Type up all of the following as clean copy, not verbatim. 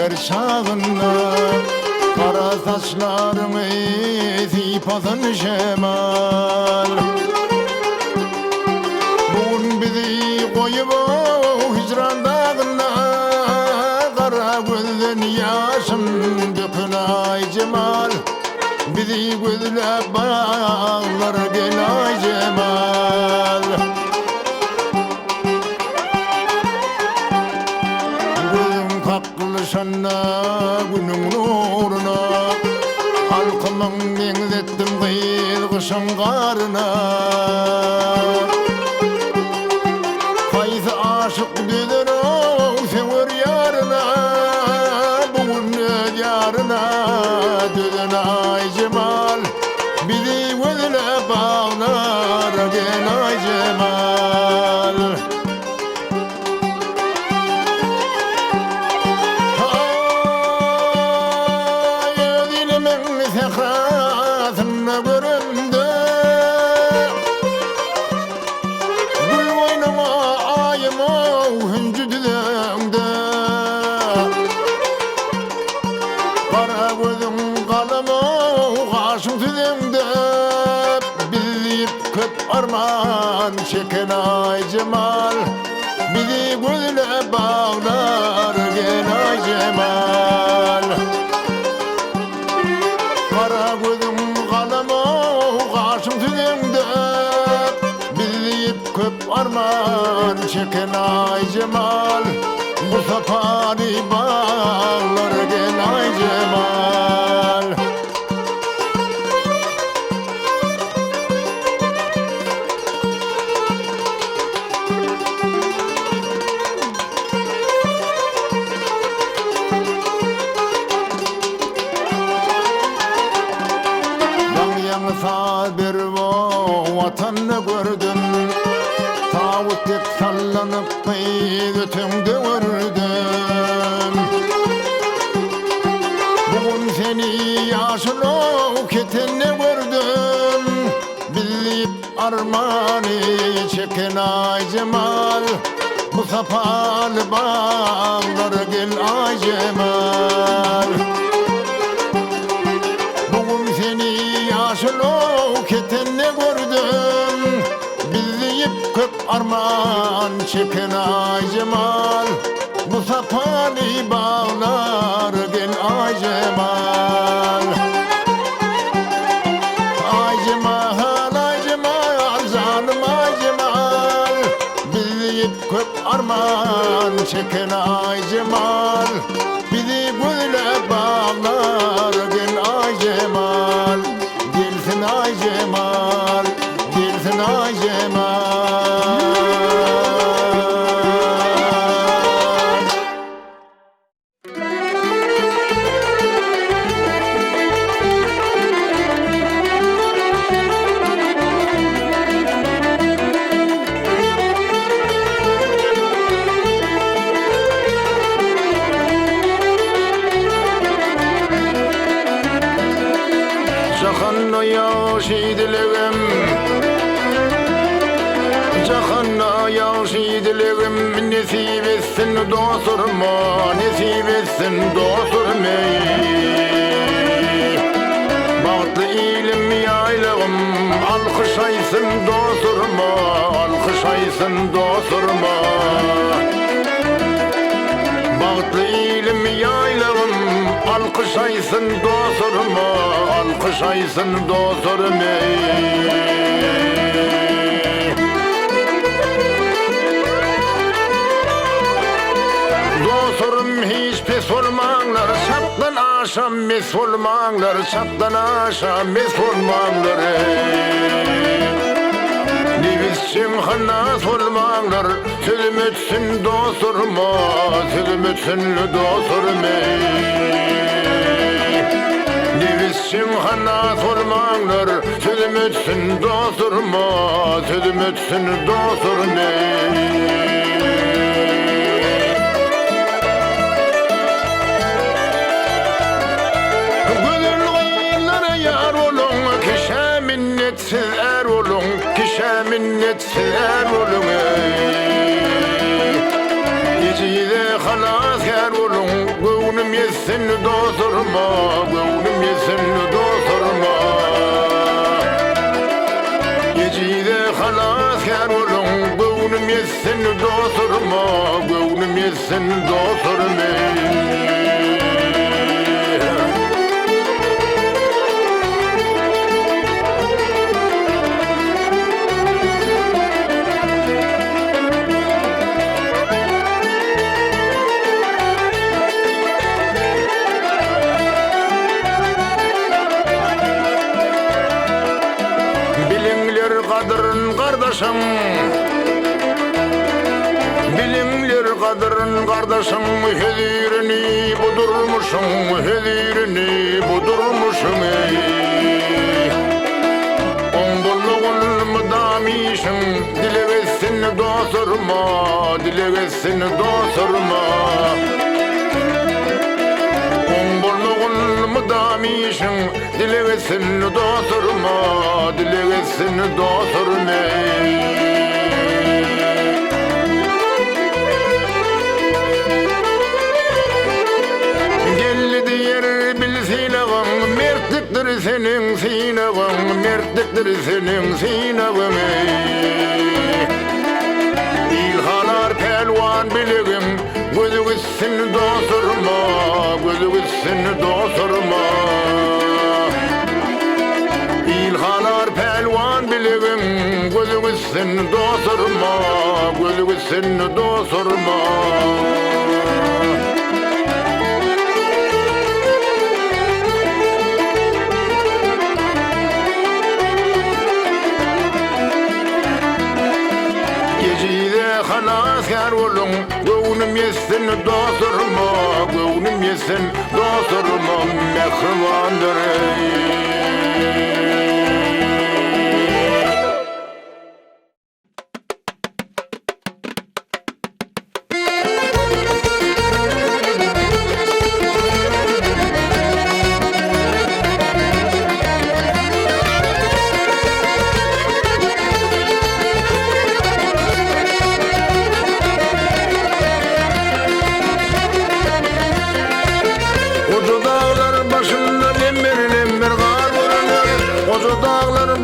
her çağında. Kara saçların sipasın şemal. Bugün bizi koyup hicran dağına, kara gözden yaşım dökün ay cemal. Bizi gözlep bağlar gel ay cemal. Gözüm kakkılışanna günün nuruna, halkımın benzettim kıyıl kışın karına. Kaysı aşık düdür o sever yarına, bugün öz yarına düdün ay cemal. Bizi gözle bağlar gel ay cemal. Ay dilimin sehrasında göründü, gül boynuma ayıma hüncü düzende. Kara gözüm kalama kaşım tüzemde, bizi köp arman çeken ay cemal. Bizi gözle bağlar gel ay cemal. Kara gözüm kalama kaşım tüzemde, bizi köp arman çeken ay cemal. Bu safari bağlar gel ay cemal. Yan sabir o vatanını gördüm, tağut tek sallanıp götümde gördüm. Bugün seni yaşlı ketenne gördüm, bilip armağanı çeken ay cemal. Bu sapalı bağlar gel ay cemal. Bugün seni yaşlı ketenne gördüm, bilip köp armağan çeken ay cemal. Bu sapalı bağlar gel ay cemal. Ay cemal, ay cemal, canım ay cemal. Bilip köp armağan çeken ay cemal. Bizi böyle bağlar gel ay cemal. Gelsin ay cemal, gelsin ay cemal. Cahanna yaşidilegim, cahanna yaşidilegim. Nesip etsin dosturma, nesip etsin dosturma. Bağıtlı ilim yaylığım, alkışaysın dosturma, alkışaysın dosturma. Bağıtlı ilim yaylığım, alkışaysın dosturma, alkışaysın dosturma. Dosturum hiç pes olmağlar, çaptan aşam mes olmağlar, çaptan aşam mes olmağlar. Nevisçim hanas olmağlar, sözüm ötsün dosturma, sözüm ötsün dosturma. Nevisçim hanas olmağlar, sözüm ötsün dosturma, sözüm ötsün dosturma. Yar olun, kişe minnetsiz er olun, kişe minnetsiz er olun. İçide halas er olun, gönlüm Göğnüm yesin dosturma, göğnüm yesin dosturma. Gecide halas yer olun, göğnüm yesin dosturma, göğnüm yesin dosturma. Kadırın kardeşim, bilinler kadırın kardeşim, hedirini budurmuşum, hedirini budurmuşum. Onbolluğun müdamişim, dile versin dosturma, dile versin dosturma. Onbolluğun müdamişim, dile versin dosturma, dile versin dosturma. Geldi diğer bilsinağın, mertliktir senin sinağın, mertliktir senin sinağın. İlhalar pelvan biligim, gözü gitsin dosturma, gözü gitsin dosturma. İlhalar pelvan biligim, gözü gitsin dosturma, gözü gitsin dosturma. Halas yer olun, göğnüm yesin dosturma, göğnüm yesin dosturma, mehribandır.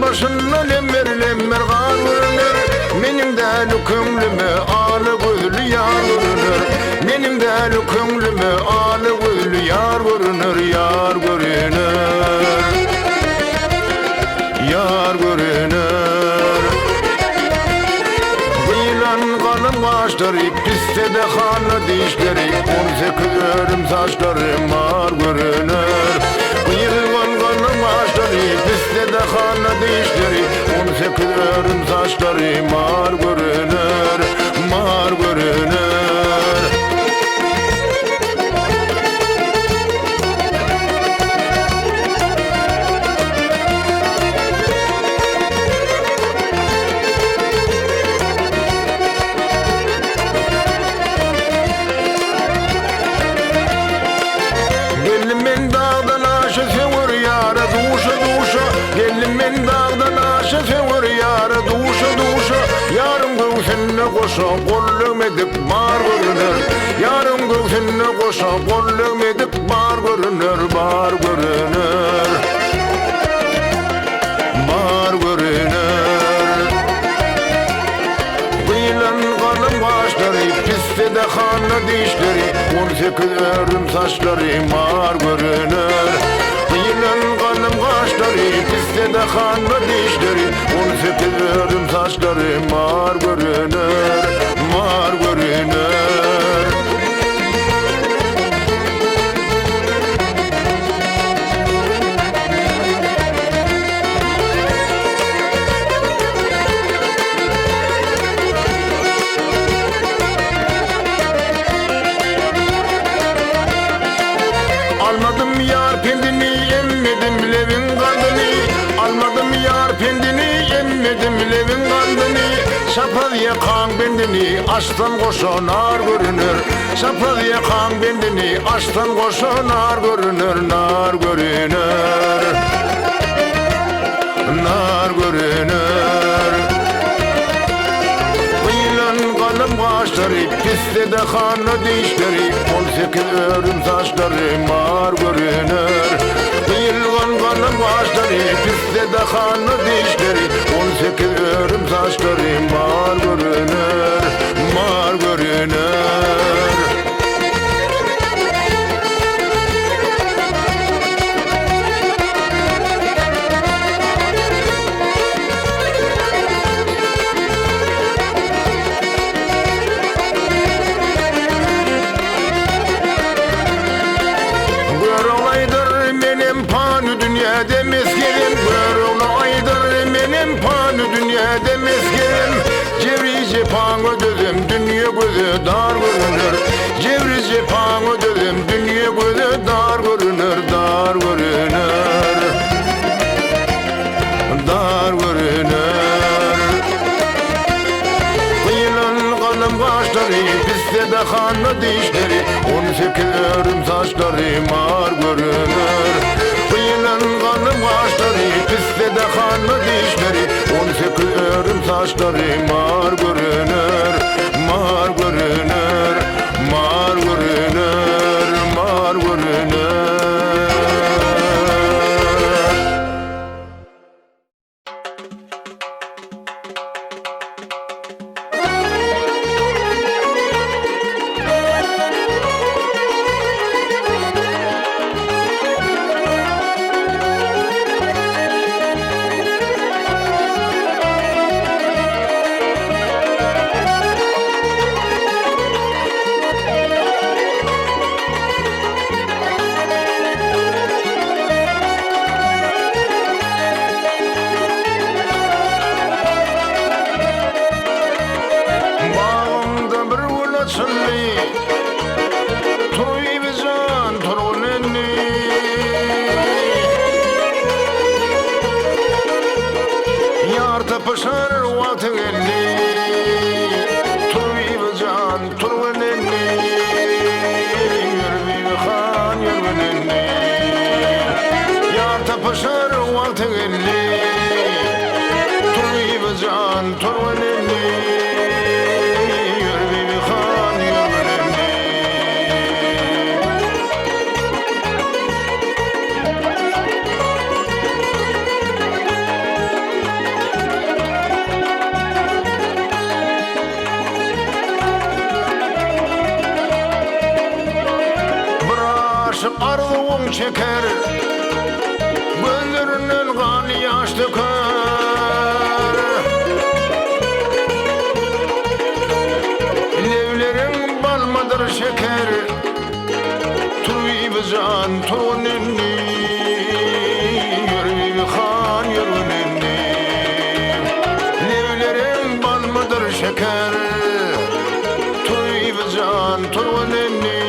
Başında lemmer lemmer kar vurulur, benim de lükümlüme ağlı gözlü yar vurulur. Benim de lükümlüme ağlı gözlü yar vurulur, yar görünür, yar görünür. Kıyılan kanım kaşları, piste de kanlı dişleri, 18 örüm saçları mar görünür. Kıyılan kanım kaşları, piste de kanlı dişleri, 18 örüm saçları mar görünür, mar görünür. Gelimin dağdan aşı sevur yara duşa duşa, gelimin dağdan aşı sevur yara duşa duşa. Yarım göğsünle koşa kollum edip mar görünür, yarım göğsünle koşa kollum edip mar görünür, mar görünür, mar görünür. Kıyılan kanım kaşları, piste de kanlı dişleri, 18 örüm saçları mar görünür. Kıyılan kanım kaşları, piste de kanlı dişleri, 18 örüm saçları mar görünür, mar görünür. Almadım yar pendini, emmedim levin kandını. Almadım yar pendini, emmedim levin kandını. Şapal yakan bendini, açtan koşan nar görünür. Şapal yakan bendini, açtan koşan nar görünür, nar görünür, nar görünür. Kıyılan kanım kaşları, Piste de kanlı dişleri 18 örüm saçları mar görünür Kıyılgan kanlı başları Piste de kanlı dişleri 18 örüm saçları mar görünür Mar görünür Dünyada meskenim Cevri cepanı dözüm Dünya gözü dar görünür Cevri cepanı dözüm Dünya gözü dar görünür Dar görünür Dar görünür Kıyılan kalın kaşları Piste de kanlı dişleri 18 örüm saçları mar görünür Kıyılan kalın kaşları Piste de kanlı dişleri 18 örüm saçları mar görünür Mar görünür Mar görünür Mar görünür Pışar vatıgeli Turbi can turveneni Yürbi khan yürveneni Yarta pışar vatıgeli Turbi can turveneni Yürbi khan yürveneni Arzuğum çeker Gözlerinin kanı yaş döker Levlerin bal mıdır şeker Turbi can turunenni Yürbi khan yürünenni Levlerin bal mıdır şeker Turbi can turunenni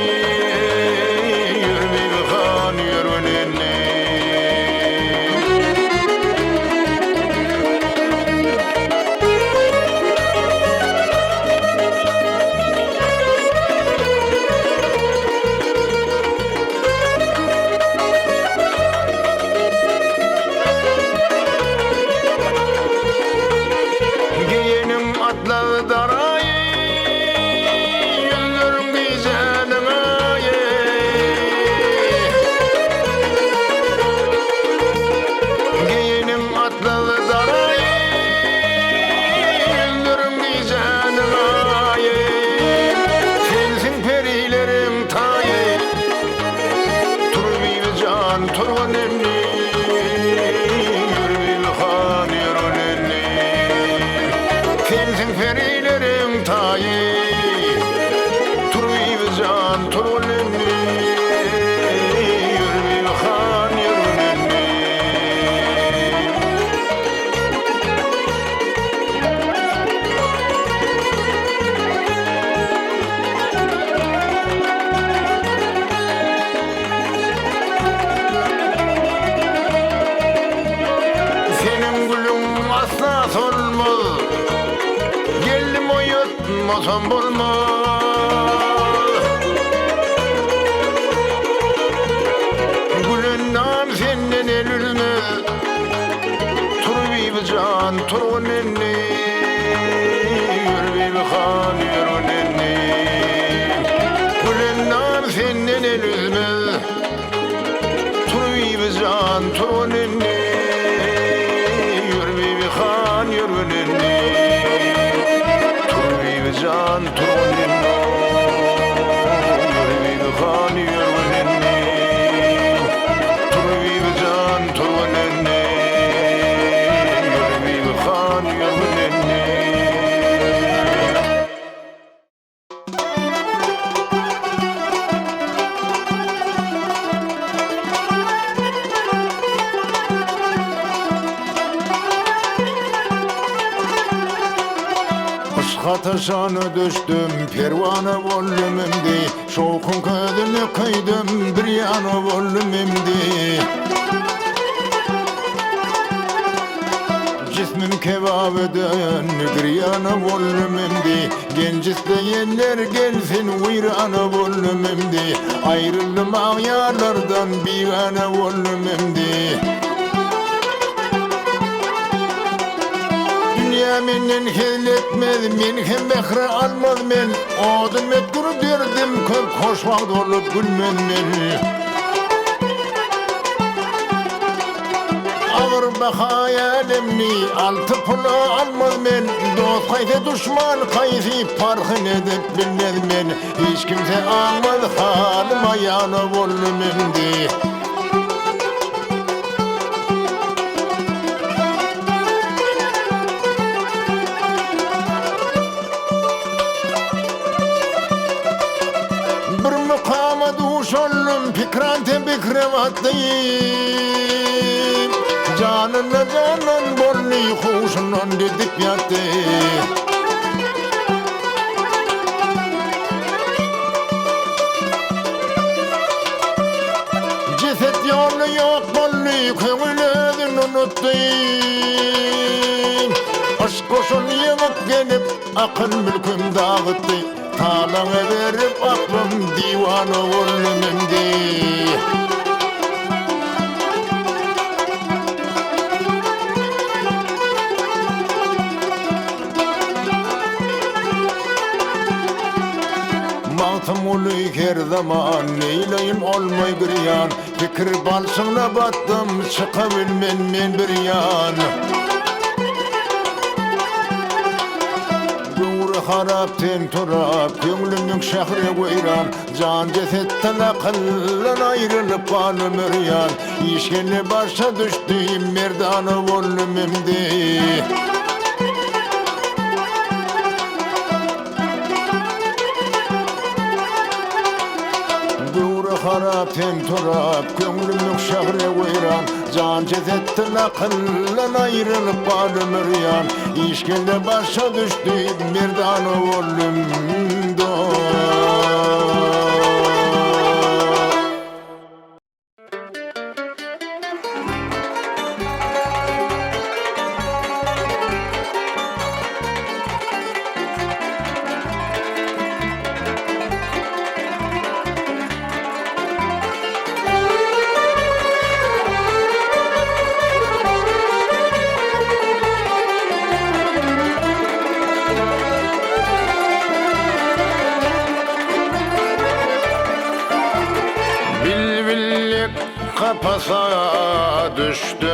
Olmasam bulmaz Gülün nam senden elülmez Turbi can turun enni Yürbi khan yürün enni can turunni yürü bir han yürünni tur bir can turunni yürü bir han yürünni tur bir can turunni yürü bir han yürünni. Ataşanı düştüm pervane volümümdi şokun kadını kıydım bir yana volümümdi cismim kebabeden bir yana volümümdi genç isteyenler gelsin virana volümümdi ayrıldım ağyarlardan bir yana volümümdi Menden hezletmez, men hem bekre almaz men Odun metkur derdim, köp hoşvaqt olup gülmen men Ağır bahayalimni, altı pulu almaz men Dost kayse düşman kaysi parkın edip bilmez men Hiç kimse almaz halıma yana volümümdi Şollum pikrante bikrevattayım Canına canan bolli huşundan didip yattı Ceset yolu yok bolli köngülödün unuttayım Aşk koşun yığıp gelip akıl mülküm dağıttı Talana verip aklım divanı volümümdi Mağtım oluy her zaman neyleyim olmay bir yan Fikir balsına battım çıkabilmen men bir yan Harap ten turap, gönlümün şehri veyran Can cesetten akıllan ayrılıp balım öryan İşkeli başa düştüğüm merdanı volümümdi harap ten turap, gönlümün şehri veyran Can cesetten akıllan ayrılıp balım öryan İşkeli başa düştüğüm merdanı volümümdi Kapasa düştüm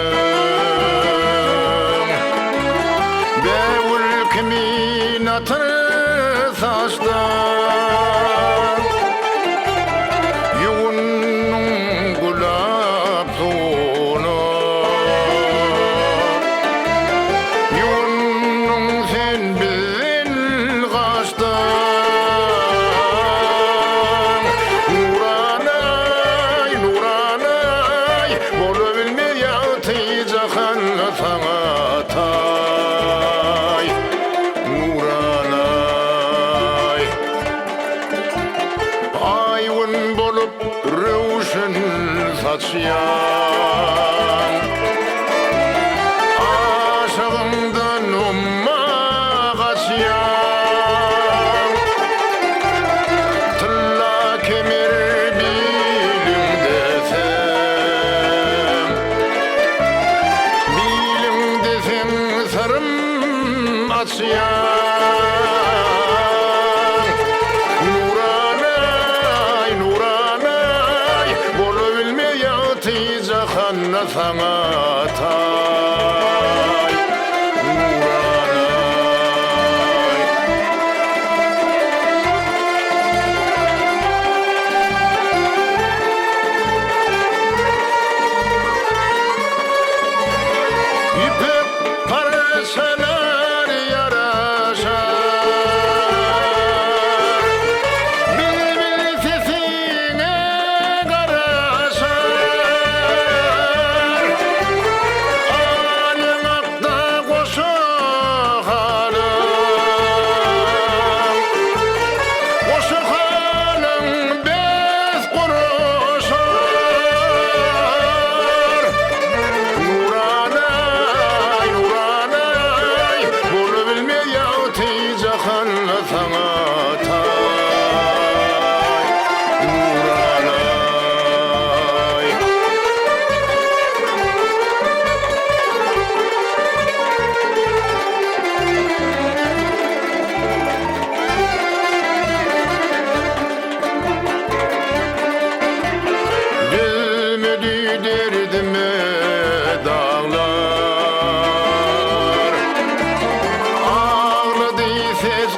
Bevul kimin atını saçtı Yuğunun gulap sonu Yuğunun sen bizin kaçtı Saçyan aşığımdan umma kaçyan Tılla kemir bilim desem Bilim desem sarım açyan Nuranay, bolu bilme yatı cahanna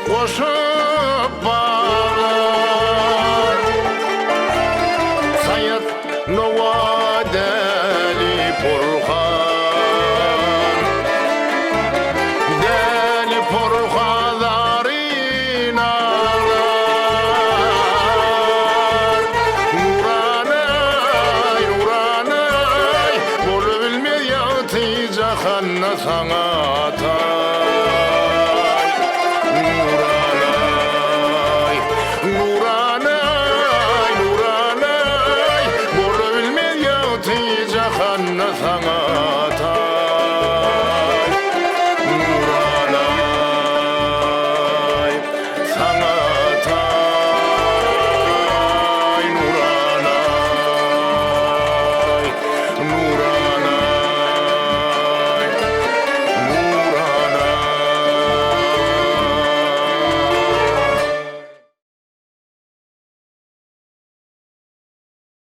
koşup bağlar. Sayat Nova Deli Porhan, Deli Porhanların ağlar. Nuranay, Nuranay, bolu bilmez yatıyca hanna sana atay. Nuranay, Nuranay, Nuranay, bolu bilmez yatıyca hanna sana